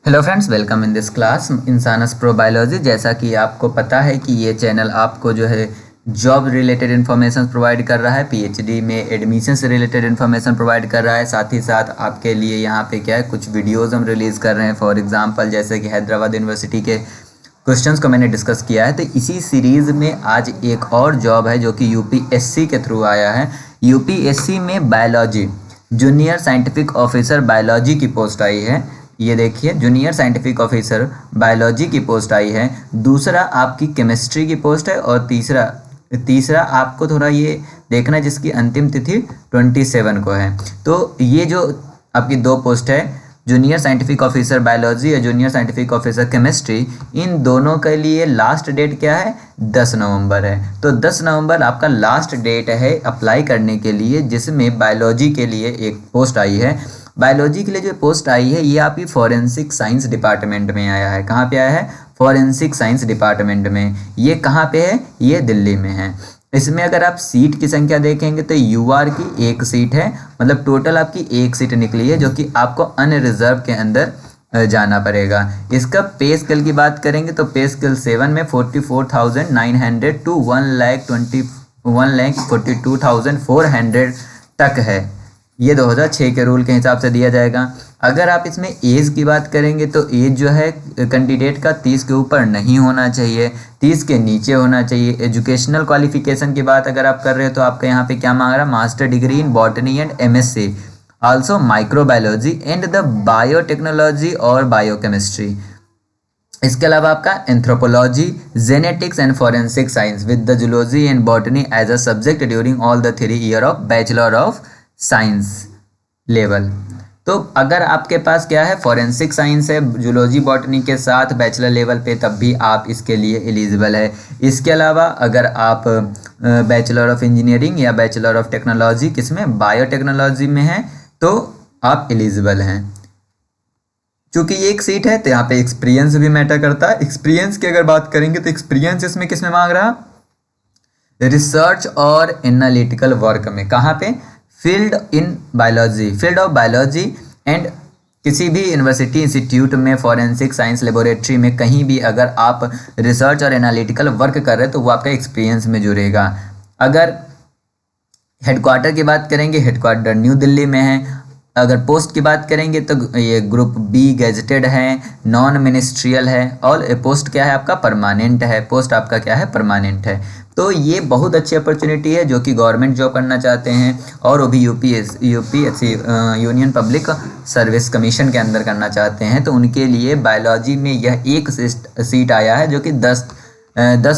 Hello friends, welcome in this class इंसानस pro biology. जैसा कि आपको पता है कि ये चैनल आपको जो है जॉब रिलेटेड इन्फॉर्मेशन प्रोवाइड कर रहा है, पीएचडी में एडमिशन से रिलेटेड इन्फॉर्मेशन प्रोवाइड कर रहा है। साथ ही साथ आपके लिए यहाँ पे क्या है, कुछ वीडियोस हम रिलीज़ कर रहे हैं। फॉर एग्जांपल जैसे कि हैदराबाद यूनिवर्सिटी के क्वेश्चंस को मैंने डिस्कस किया है। तो इसी सीरीज़ में आज एक और जॉब है जो कि यूपीएससी के थ्रू आया है। यूपीएससी में biology junior scientific officer biology की पोस्ट आई है। ये देखिए, जूनियर साइंटिफिक ऑफिसर बायोलॉजी की पोस्ट आई है। दूसरा आपकी केमिस्ट्री की पोस्ट है और तीसरा आपको थोड़ा ये देखना है जिसकी अंतिम तिथि 27 को है। तो ये जो आपकी दो पोस्ट है, जूनियर साइंटिफिक ऑफिसर बायोलॉजी या जूनियर साइंटिफिक ऑफिसर केमिस्ट्री, इन दोनों के लिए लास्ट डेट क्या है? 10 नवंबर है। तो 10 नवंबर आपका लास्ट डेट है अप्लाई करने के लिए, जिसमें बायोलॉजी के लिए एक पोस्ट आई है। बायोलॉजी के लिए जो पोस्ट आई है ये आपकी फॉरेंसिक साइंस डिपार्टमेंट में आया है। कहाँ पे आया है? फॉरेंसिक साइंस डिपार्टमेंट में। ये कहाँ पे है? ये दिल्ली में है। इसमें अगर आप सीट की संख्या देखेंगे तो यूआर की एक सीट है, मतलब टोटल आपकी एक सीट निकली है, जो कि आपको अनरिजर्व के अंदर जाना पड़ेगा। इसका पे स्केल की बात करेंगे तो पे स्केल 7 में 44,900 टू 1,42,400 तक है। ये 2006 के रूल के हिसाब से दिया जाएगा। अगर आप इसमें एज की बात करेंगे तो एज जो है कैंडिडेट का 30 के ऊपर नहीं होना चाहिए, 30 के नीचे होना चाहिए। एजुकेशनल क्वालिफिकेशन की बात अगर आप कर रहे हो तो आपका यहाँ पे क्या मांग रहा है? Master degree in botany and MSc, also microbiology and the biotechnology और बायोकेमिस्ट्री। इसके अलावा आपका anthropology, genetics and forensic science with the zoology and botany as a subject during all the 3 year of bachelor of science level. तो अगर आपके पास क्या है, फॉरेंसिक साइंस है जूलॉजी बॉटनी के साथ बैचलर लेवल पे, तब भी आप इसके लिए एलिजिबल है। इसके अलावा अगर आप बैचलर ऑफ इंजीनियरिंग या बैचलर ऑफ टेक्नोलॉजी, किसमें? बायोटेक्नोलॉजी में है, तो आप एलिजिबल हैं। चूँकि ये एक सीट है तो यहाँ पे एक्सपीरियंस भी मैटर करता है। एक्सपीरियंस की अगर बात करेंगे तो एक्सपीरियंस इसमें किसमें मांग रहा? रिसर्च और एनालिटिकल वर्क में। कहाँ पे? Field in biology, field of biology and किसी भी यूनिवर्सिटी इंस्टीट्यूट में, फॉरेंसिक साइंस लेबोरेटरी में, कहीं भी अगर आप रिसर्च और एनालिटिकल वर्क कर रहे हैं तो वो आपका एक्सपीरियंस में जुड़ेगा। अगर हेडक्वार्टर की बात करेंगे, हेडक्वार्टर न्यू दिल्ली में है। अगर पोस्ट की बात करेंगे तो ये ग्रुप बी गैजेटेड है, नॉन मिनिस्ट्रियल है, और पोस्ट क्या है आपका? परमानेंट है। पोस्ट आपका क्या है? परमानेंट है। तो ये बहुत अच्छी अपॉर्चुनिटी है जो कि गवर्नमेंट जॉब करना चाहते हैं और वो भी UPSC union public service commission के अंदर करना चाहते हैं। तो उनके लिए बायोलॉजी में यह एक सीट आया है जो कि 10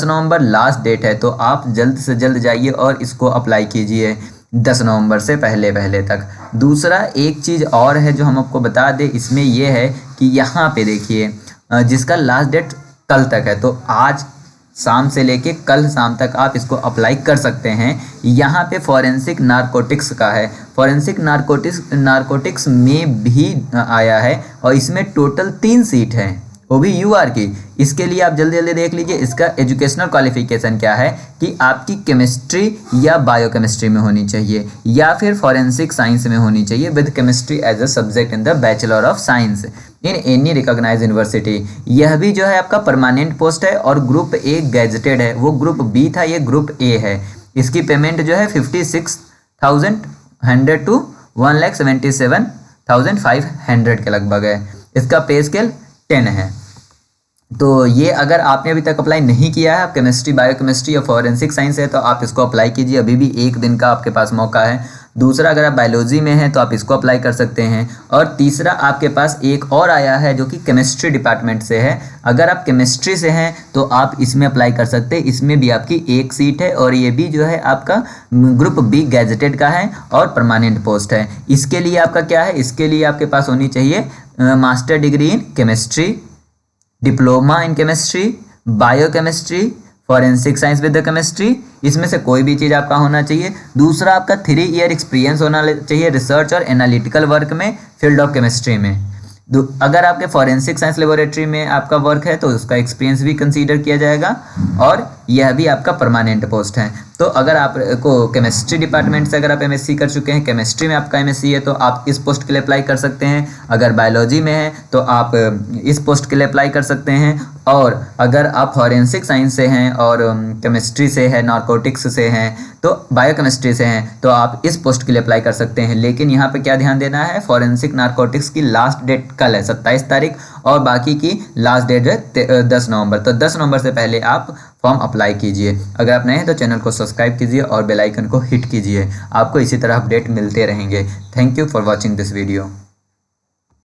नवंबर लास्ट डेट है। तो आप जल्द से जल्द जाइए और इसको अप्लाई कीजिए 10 नवंबर से पहले तक। दूसरा एक चीज़ और है जो हम आपको बता दें, इसमें यह है कि यहाँ पे देखिए जिसका लास्ट डेट कल तक है, तो आज शाम से लेके कल शाम तक आप इसको अप्लाई कर सकते हैं। यहाँ पे फॉरेंसिक नारकोटिक्स का है, फॉरेंसिक नारकोटिक्स में भी आया है और इसमें टोटल 3 सीट है, वो भी यूआर की। इसके लिए आप जल्दी जल्दी देख लीजिए इसका एजुकेशनल क्वालिफिकेशन क्या है, कि आपकी केमिस्ट्री या बायोकेमिस्ट्री में होनी चाहिए या फिर फॉरेंसिक साइंस में होनी चाहिए with chemistry as a subject in the bachelor of science in any recognised university. यह भी जो है आपका परमानेंट पोस्ट है और ग्रुप ए गैजेटेड है। वो ग्रुप बी था, ये ग्रुप ए है। इसकी पेमेंट जो है 56,100 टू 1,77,500 के लगभग है। इसका पे स्केल 10 है। तो ये अगर आपने अभी तक अप्लाई नहीं किया है, आप केमिस्ट्री, बायोकेमिस्ट्री या फॉरेंसिक साइंस है, तो आप इसको अप्लाई कीजिए। अभी भी एक दिन का आपके पास मौका है। दूसरा, अगर आप बायोलॉजी में हैं तो आप इसको अप्लाई कर सकते हैं। और तीसरा आपके पास एक और आया है जो कि केमिस्ट्री डिपार्टमेंट से है। अगर आप केमिस्ट्री से हैं तो आप इसमें अप्लाई कर सकते हैं। इसमें भी आपकी एक सीट है और ये भी जो है आपका ग्रुप बी गैजेटेड का है और परमानेंट पोस्ट है। इसके लिए आपका क्या है? इसके लिए आपके पास होनी चाहिए master degree in chemistry, diploma in chemistry, biochemistry, forensic science with the chemistry, इसमें से कोई भी चीज़ आपका होना चाहिए। दूसरा, आपका 3 ईयर एक्सपीरियंस होना चाहिए रिसर्च और एनालिटिकल वर्क में, फील्ड ऑफ केमिस्ट्री में। अगर आपके फॉरेंसिक साइंस लेबोरेटरी में आपका वर्क है तो उसका एक्सपीरियंस भी कंसीडर किया जाएगा और यह भी आपका परमानेंट पोस्ट है। तो अगर आपको केमिस्ट्री डिपार्टमेंट से अगर आप एमएससी कर चुके हैं, केमिस्ट्री में आपका एमएससी है, तो आप इस पोस्ट के लिए अप्लाई कर सकते हैं। अगर बायोलॉजी में है तो आप इस पोस्ट के लिए अप्लाई कर सकते हैं। और अगर आप फॉरेंसिक साइंस से हैं और केमिस्ट्री से है, नारकोटिक्स से हैं, तो बायोकेमिस्ट्री से हैं, तो आप इस पोस्ट के लिए अप्लाई कर सकते हैं। लेकिन यहाँ पे क्या ध्यान देना है, फॉरेंसिक नारकोटिक्स की लास्ट डेट कल है 27 तारीख और बाकी की लास्ट डेट है 10 नवंबर। तो 10 नवंबर से पहले आप फॉर्म अप्लाई कीजिए। अगर आप नए हैं तो चैनल को सब्सक्राइब कीजिए और बेल आइकन को हिट कीजिए। आपको इसी तरह अपडेट मिलते रहेंगे। Thank you for watching this video.